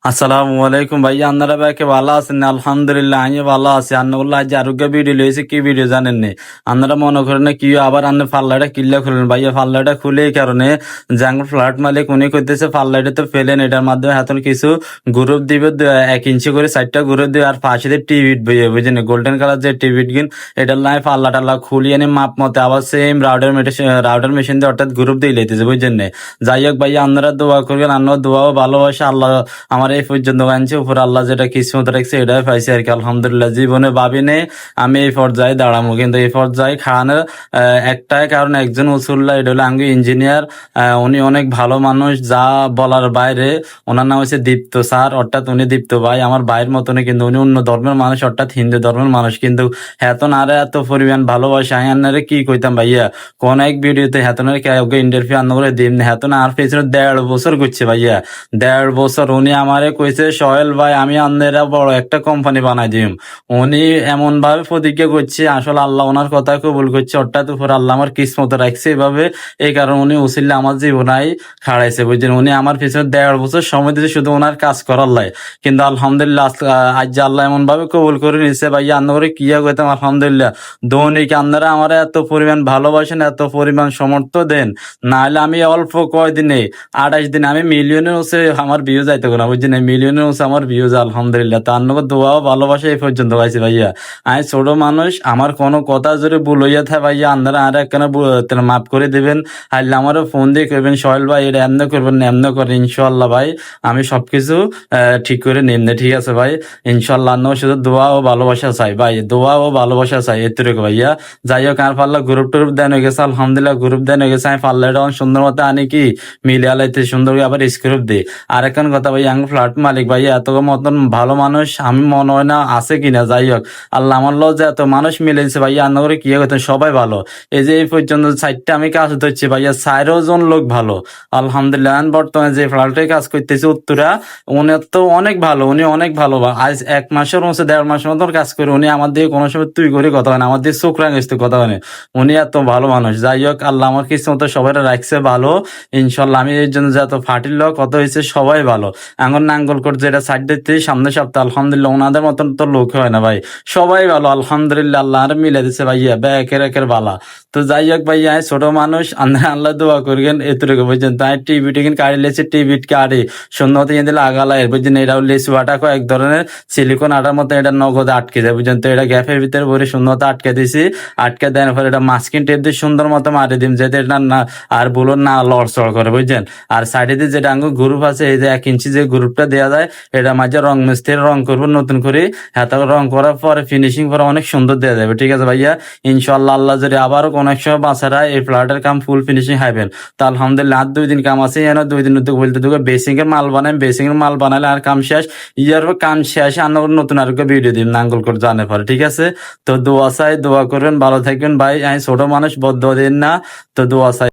আসসালামু আলাইকুম ভাইয়া, আপনারা ভাইকে ভালো আছেন? আলহামদুলিল্লাহ আমি ভালো আছি। আন্নাউল্লাহ আজ আরোগ্য ভিডিও লইছে, কি ভিডিও জানেন নি? আপনারা মনে করেন না কি আবার আন্নে পাল্লাটা কিল্লা খুলেন ভাইয়া। পাল্লাটা খুলে এই কারণে জাঙ্গ ফ্ল্যাট মালিক উনি কইতেছে পাল্লাটা তো ফেলেন, এটার মাধ্যমে এখন কিছু গ্রুপ দিবে 1 ইঞ্চি করে 4টা গ্রুপ দিবে, আর পাশে দিয়ে টিভিট বইয়ে বুঝছেন, গোল্ডেন কালার যে টিভিট গিন এটার লাই পাল্লা টাল্লা খুলিয়ে নিয়ে মাপ মতে আবার সেম রাউটার মেশিন দিয়ে অর্থাৎ গ্রুপ দিয়ে লইতেছে বুঝছেন। যাই হোক ভাইয়া, আপনারা দোয়া করবেন, আপনার দোয়াও ভালোবাসা আল্লাহ আমার এই পর্যন্ত আনছে, উপর আল্লাহ যেটা কিসমত রাখছে এটাই পাইছি আর কি। আলহামদুলিল্লাহ, জীবনে ভাবিনি আমি এই পর্যায়ে দাঁড়াবো, কিন্তু এই পর্যায়ে খাওয়ানোর একটাই কারণ, একজন উসুল্লাহ, এটা হলো আমি ইঞ্জিনিয়ার। উনি অনেক ভালো মানুষ, যা বলার বাইরে। ওনার নাম হচ্ছে দীপ্ত স্যার, অর্থাৎ উনি দীপ্ত ভাই আমার ভাইয়ের মতনই, কিন্তু উনি অন্য ধর্মের মানুষ, অর্থাৎ হিন্দু ধর্মের মানুষ, কিন্তু হেতন আরে এত পরিমাণ ভালোবাসা আমি আন্নারে কি কইতাম ভাইয়া। কোন এক ভিডিওতে হেতনের কাউকে ইন্টারভিউ আন্ন করে দিন, হেতন আর পেছনে 1.5 বছর ঘুরছে ভাইয়া। 1.5 বছর উনি আমারে কইছে সোহেল ভাই আমি আপনারা বড় একটা কোম্পানি বানাই দিম। উনি এমন ভাবে প্রতিজ্ঞা করছে, আসলে আল্লাহ ওনার কথা কবুল করছে, অর্থাৎ উপর আল্লাহ আমার কিসমত রাখছে এভাবে। এই কারণে উনি উসিল্লা আমার জীবনাই খাড়াইছে বুঝছেন। উনি আমার পিছনে 1.5 বছর সময় দিয়েছে শুধু ওনার কাজ করার লাই, কিন্তু আলহামদুলিল্লাহ আজ যে আল্লাহ এমন ভাবে কবুল করে নিচ্ছে ভাইয়া। আপনারা কিয়া কইতাম আলহামদুলিল্লাহ। দৈনিক আপনারা আমার এত পরিমাণ ভালোবাসেন, এত পরিমাণ সমর্থ দেন, না হলে আমি অল্প কয়দিনে 28 দিনে আমি মিলিয়নের হচ্ছে আমার ভিউ যাইতে না বুঝছেন, মিলিয়নের হচ্ছে আমার ভিউজ আলহামদুলিল্লাহ। তার নগর দোয়াও ভালোবাসা এই পর্যন্ত পাইছি ভাইয়া। আমি ছোট মানুষ, আমার কোনো কথা যদি ভুল হইয়া থাকে ভাইয়া আপনারা আর একখানা মাফ করে দেবেন। হাইলে আমারও ফোন দিয়ে করবেন সোহেল ভাই এটা এমনি করবেন না এমনি করেন, ইনশাল্লাহ ভাই আমি সবকিছু ঠিক করে নিন। ঠিক আছে ভাই, ইনশাল্লাহ। শুধু দোয়া ও ভালোবাসা চাই ভাই, দোয়া ও ভালোবাসা চাই এতটুকু ভাইয়া। যাই হোক, আর পাল্লা গ্রুপ টুরুপ দেন হয়ে গেছে, আলহামদুলিল্লাহ গ্রুপ দেন হয়ে গেছে। আমি পাল্লা এটা সুন্দর মতো আনি কি মিলিয়ে আলাইতে সুন্দর করে আবার স্ক্রিপ্ট দিই। আর এখন কথা ভাই, আমি ফ্ল্যাট মালিক ভাইয়া, এত মতন ভালো মানুষ আমি মনে হয় না আছে কিনা। যাই হোক, আল্লাহ আমার লজ্জা এত মানুষ মিলেছে ভাইয়া, আন্না করে কি করতেন সবাই ভালো। এই যে এই পর্যন্ত 4টা আমি কাজ ধরছি ভাইয়া, 4জন লোক ভালো আলহামদুলিল্লাহ। বর্তমানে যে ফ্ল্যাটে কাজ করতেছে উত্তরা, উনি তো অনেক ভালো, উনি অনেক ভালো। আজ 1 মাসের মধ্যে 1.5 মাসের মতন কাজ করে উনি আমার দিয়ে কোনো সময় তুই করে কথা হয় না, আমার দিয়ে চোখ রাঙাইতে কথা হয় না। উনি এত ভালো মানুষ। যাই হোক, আল্লাহ আমার কিসমত সবাই রাখছে ভালো, ইনশাল্লাহ। আমি এই জন্য যে এত ফাটিল কত হয়েছে সবাই ভালো। এখন নাঙ্গলকোট যেটা সাইড দিতে সামনে সপ্তাহ, আলহামদুলিল্লাহ ওনাদের মতন তো লোক হয় না ভাই, সবাই ভালো আলহামদুলিল্লাহ। আল্লাহ আর মিলে দিচ্ছে ভাইয়া, একের বালা। তো যাই হোক ভাইয়া, ছোট মানুষ, আল্লাহ দোয়া করবেন এতটুকু বুঝছেন। তাই টিভি টিকিন কাড়ি লেছে, টিভিট কাড়ি সুন্দর মতো দিলে আগালা এর বুঝছেন। এটাও লেসু আটা এক ধরনের সিলিকন আটার মতো, এটা নগদে আটকে যায় বুঝছেন। তো এটা গ্যাপের ভিতরে ভরে সুন্দর মতো আটকে দিছি, আটকে দেওয়ার পরে এটা মাস্কিন টেপ দিয়ে সুন্দর মতো মারি দিম, যাতে এটা না আর বলো না লড়চড় করে বুঝছেন। আর সাইডে দিয়ে যেটা আঙ্গুর গ্রুপ আছে, এই যে 1 ইঞ্চি যে গ্রুপটা দেওয়া যায়, এটা মাঝে রং মিস্ত্রি রং করবো নতুন করে। হ্যাঁ, তারপর রং করার পরে ফিনিশিং করে অনেক সুন্দর দেওয়া যাবে। ঠিক আছে ভাইয়া, ইনশাল্লাহ। আল্লাহ যদি আবারও কোনো এক সময় বাঁচারা এই ফ্ল্যাটের কাম ফুল ফিনিশিং হাইবেন, তো আলহামদুলিল্লাহ। আর 2 দিন কাম আছে, এনে 2 দিন বলতে দুটো বেসিং এর মাল বানাই, বেসিং এর মাল বানালে আর কাম শেষ। ইয়ার কাম শেষে আন্ন নতুন আর ভিডিও দিন নাঙ্গল করে জানে পরে। ঠিক আছে, তো দোয়া চাই, দোয়া করবেন, ভালো থাকবেন ভাই। আমি ছোট মানুষ, বদ দিন না, তো দোয়া চাই।